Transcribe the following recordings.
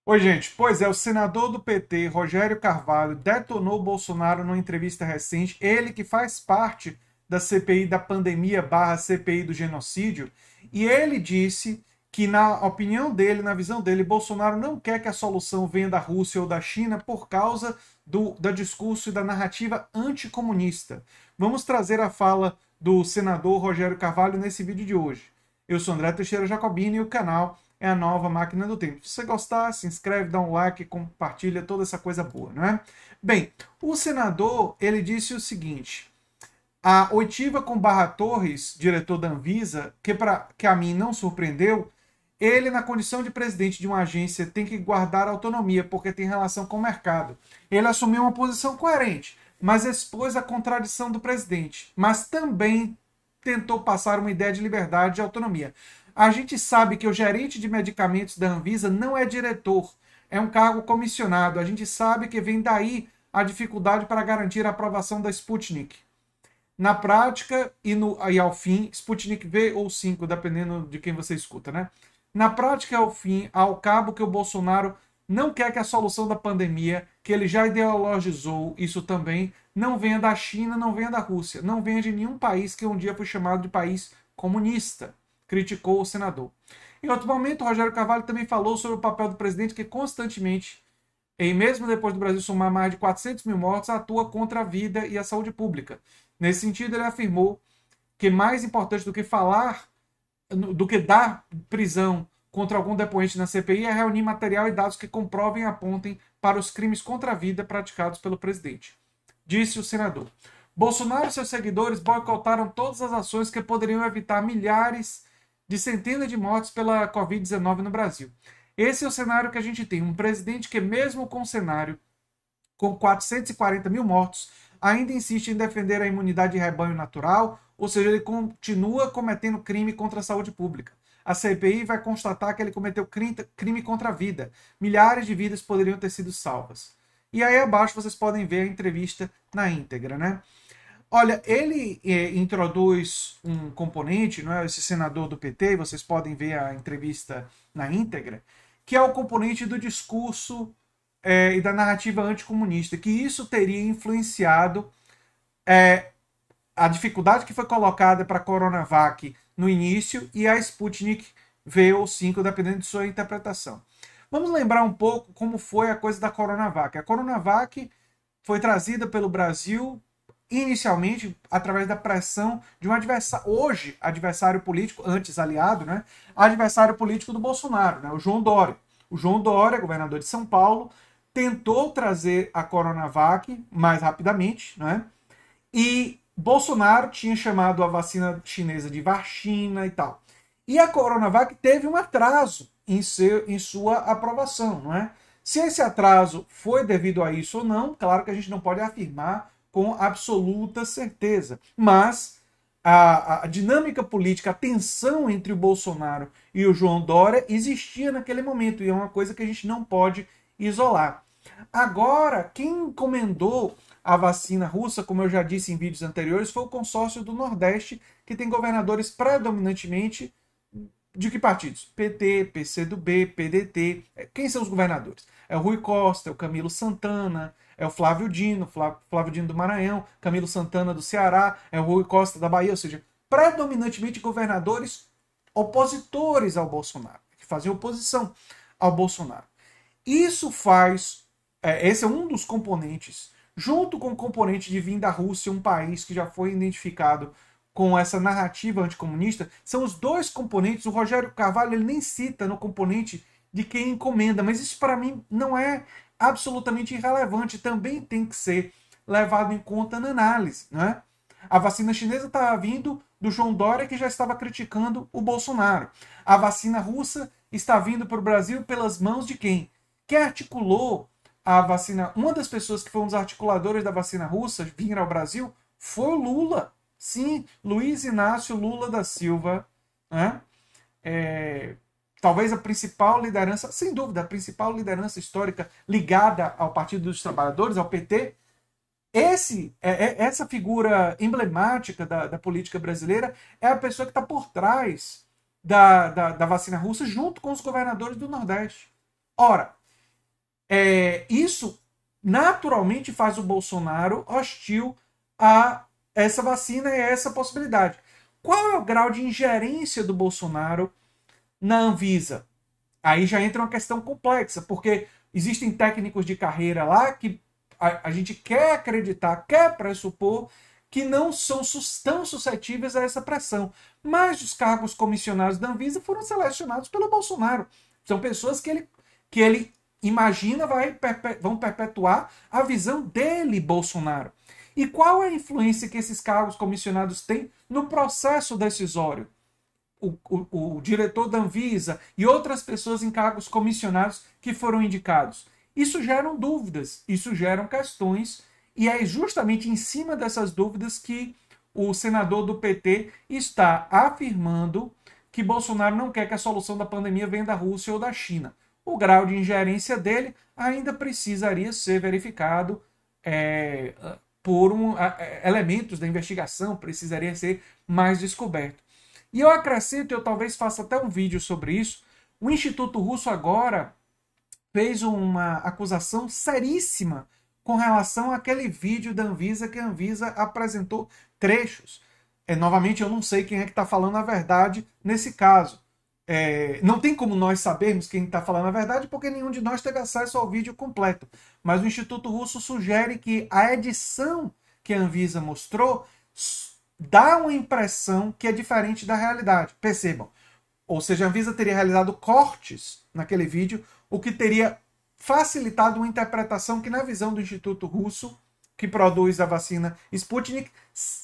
Oi, gente. Pois é, o senador do PT, Rogério Carvalho, detonou Bolsonaro numa entrevista recente. Ele que faz parte da CPI da pandemia barra CPI do genocídio. E ele disse que, na opinião dele, na visão dele, Bolsonaro não quer que a solução venha da Rússia ou da China por causa do discurso e da narrativa anticomunista. Vamos trazer a fala do senador Rogério Carvalho nesse vídeo de hoje. Eu sou André Teixeira Jacobini e o canal é a nova Máquina do Tempo. Se você gostar, se inscreve, dá um like, compartilha toda essa coisa boa, não é? Bem, o senador, ele disse o seguinte: a oitiva com Barra Torres, diretor da Anvisa, que a mim não surpreendeu, ele, na condição de presidente de uma agência, tem que guardar autonomia, porque tem relação com o mercado. Ele assumiu uma posição coerente, mas expôs a contradição do presidente, mas também tentou passar uma ideia de liberdade e autonomia. A gente sabe que o gerente de medicamentos da Anvisa não é diretor, é um cargo comissionado. A gente sabe que vem daí a dificuldade para garantir a aprovação da Sputnik. Na prática e ao fim, Sputnik V ou 5, dependendo de quem você escuta, né? Na prática e ao fim, ao cabo que o Bolsonaro não quer que a solução da pandemia, que ele já ideologizou isso também, não venha da China, não venha da Rússia, não venha de nenhum país que um dia foi chamado de país comunista, criticou o senador. Em outro momento, Rogério Carvalho também falou sobre o papel do presidente que constantemente, e mesmo depois do Brasil somar mais de 400 mil mortos, atua contra a vida e a saúde pública. Nesse sentido, ele afirmou que mais importante do que falar, do que dar prisão contra algum depoente na CPI é reunir material e dados que comprovem e apontem para os crimes contra a vida praticados pelo presidente. Disse o senador. Bolsonaro e seus seguidores boicotaram todas as ações que poderiam evitar milhares de centenas de mortes pela Covid-19 no Brasil. Esse é o cenário que a gente tem. Um presidente que, mesmo com o cenário com 440 mil mortos, ainda insiste em defender a imunidade de rebanho natural, ou seja, ele continua cometendo crime contra a saúde pública. A CPI vai constatar que ele cometeu crime contra a vida. Milhares de vidas poderiam ter sido salvas. E aí abaixo vocês podem ver a entrevista na íntegra, né? Olha, ele introduz um componente, não é? Esse senador do PT, vocês podem ver a entrevista na íntegra, que é o componente do discurso e da narrativa anticomunista, que isso teria influenciado a dificuldade que foi colocada para a Coronavac no início e a Sputnik V ou 5, dependendo de sua interpretação. Vamos lembrar um pouco como foi a coisa da Coronavac. A Coronavac foi trazida pelo Brasil inicialmente através da pressão de um adversário, hoje adversário político, antes aliado, né? Adversário político do Bolsonaro, né? O João Dória. O João Dória, governador de São Paulo, tentou trazer a Coronavac mais rapidamente, né? E Bolsonaro tinha chamado a vacina chinesa de vacina e tal. E a Coronavac teve um atraso em sua aprovação, não é? Se esse atraso foi devido a isso ou não, claro que a gente não pode afirmar com absoluta certeza. Mas a dinâmica política, a tensão entre o Bolsonaro e o João Dória existia naquele momento, e é uma coisa que a gente não pode isolar. Agora, quem encomendou a vacina russa, como eu já disse em vídeos anteriores, foi o consórcio do Nordeste, que tem governadores predominantemente de que partidos? PT, PCdoB, PDT. Quem são os governadores? É o Rui Costa, é o Camilo Santana, é o Flávio Dino, Flávio Dino do Maranhão, Camilo Santana do Ceará, é o Rui Costa da Bahia, ou seja, predominantemente governadores opositores ao Bolsonaro, que fazem oposição ao Bolsonaro. Isso faz, esse é um dos componentes, junto com o componente de vir da Rússia, um país que já foi identificado com essa narrativa anticomunista, são os dois componentes. O Rogério Carvalho ele nem cita no componente de quem encomenda, mas isso para mim não é absolutamente irrelevante, também tem que ser levado em conta na análise, né? A vacina chinesa estava vindo do João Dória, que já estava criticando o Bolsonaro. A vacina russa está vindo para o Brasil pelas mãos de quem? Quem articulou a vacina? Uma das pessoas que foi um dos articuladores da vacina russa vir ao Brasil foi o Lula. Sim, Luiz Inácio Lula da Silva, né? Talvez a principal liderança, sem dúvida, a principal liderança histórica ligada ao Partido dos Trabalhadores, ao PT. Essa figura emblemática da política brasileira é a pessoa que está por trás da vacina russa, junto com os governadores do Nordeste. Ora, Isso naturalmente faz o Bolsonaro hostil a essa vacina e a essa possibilidade. Qual é o grau de ingerência do Bolsonaro na Anvisa? Aí já entra uma questão complexa, porque existem técnicos de carreira lá que a gente quer acreditar, quer pressupor que não são tão suscetíveis a essa pressão. Mas os cargos comissionados da Anvisa foram selecionados pelo Bolsonaro. São pessoas que ele imagina vão perpetuar a visão dele, Bolsonaro. E qual é a influência que esses cargos comissionados têm no processo decisório? O diretor da Anvisa e outras pessoas em cargos comissionados que foram indicados. Isso geram dúvidas, isso geram questões, e é justamente em cima dessas dúvidas que o senador do PT está afirmando que Bolsonaro não quer que a solução da pandemia venha da Rússia ou da China. O grau de ingerência dele ainda precisaria ser verificado por elementos da investigação, precisaria ser mais descoberto. E eu acrescento, eu talvez faça até um vídeo sobre isso, o Instituto Russo agora fez uma acusação seríssima com relação àquele vídeo da Anvisa que a Anvisa apresentou trechos. Novamente, eu não sei quem é que está falando a verdade nesse caso. Não tem como nós sabermos quem está falando a verdade, porque nenhum de nós teve acesso ao vídeo completo. Mas o Instituto Russo sugere que a edição que a Anvisa mostrou dá uma impressão que é diferente da realidade. Percebam. Ou seja, a Anvisa teria realizado cortes naquele vídeo, o que teria facilitado uma interpretação que, na visão do Instituto Russo, que produz a vacina Sputnik,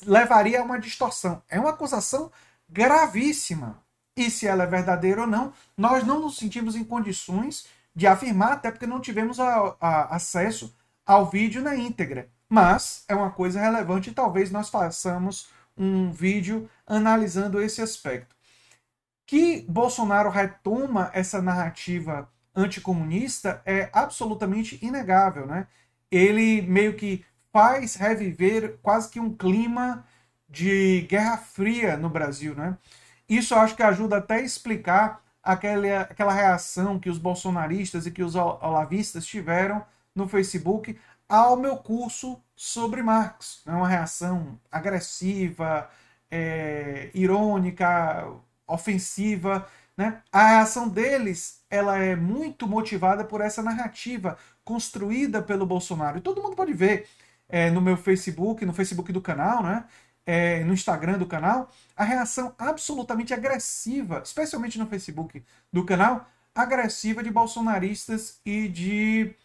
levaria a uma distorção. É uma acusação gravíssima. E se ela é verdadeira ou não, nós não nos sentimos em condições de afirmar, até porque não tivemos acesso ao vídeo na íntegra. Mas é uma coisa relevante e talvez nós façamos um vídeo analisando esse aspecto. Que Bolsonaro retoma essa narrativa anticomunista é absolutamente inegável, né? Ele meio que faz reviver quase que um clima de Guerra Fria no Brasil, né? Isso eu acho que ajuda até a explicar aquela reação que os bolsonaristas e que os olavistas tiveram no Facebook ao meu curso sobre Marx. É uma reação agressiva, irônica, ofensiva, né? A reação deles ela é muito motivada por essa narrativa construída pelo Bolsonaro. E todo mundo pode ver no meu Facebook, no Facebook do canal, né? No Instagram do canal, a reação absolutamente agressiva, especialmente no Facebook do canal, agressiva de bolsonaristas e de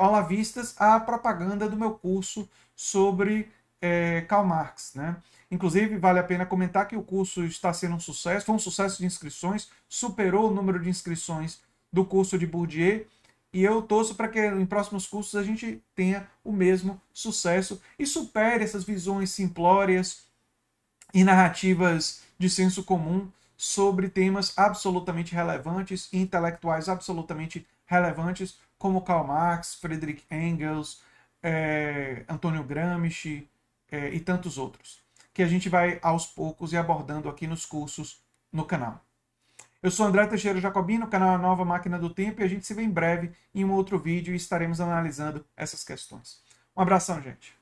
olavistas à propaganda do meu curso sobre Karl Marx, né? Inclusive, vale a pena comentar que o curso está sendo um sucesso, foi um sucesso de inscrições, superou o número de inscrições do curso de Bourdieu, e eu torço para que em próximos cursos a gente tenha o mesmo sucesso e supere essas visões simplórias e narrativas de senso comum sobre temas absolutamente relevantes e intelectuais absolutamente relevantes, como Karl Marx, Friedrich Engels, Antônio Gramsci e tantos outros, que a gente vai aos poucos e abordando aqui nos cursos no canal. Eu sou André Teixeira Jacobino, o canal A Nova Máquina do Tempo, e a gente se vê em breve em um outro vídeo e estaremos analisando essas questões. Um abração, gente.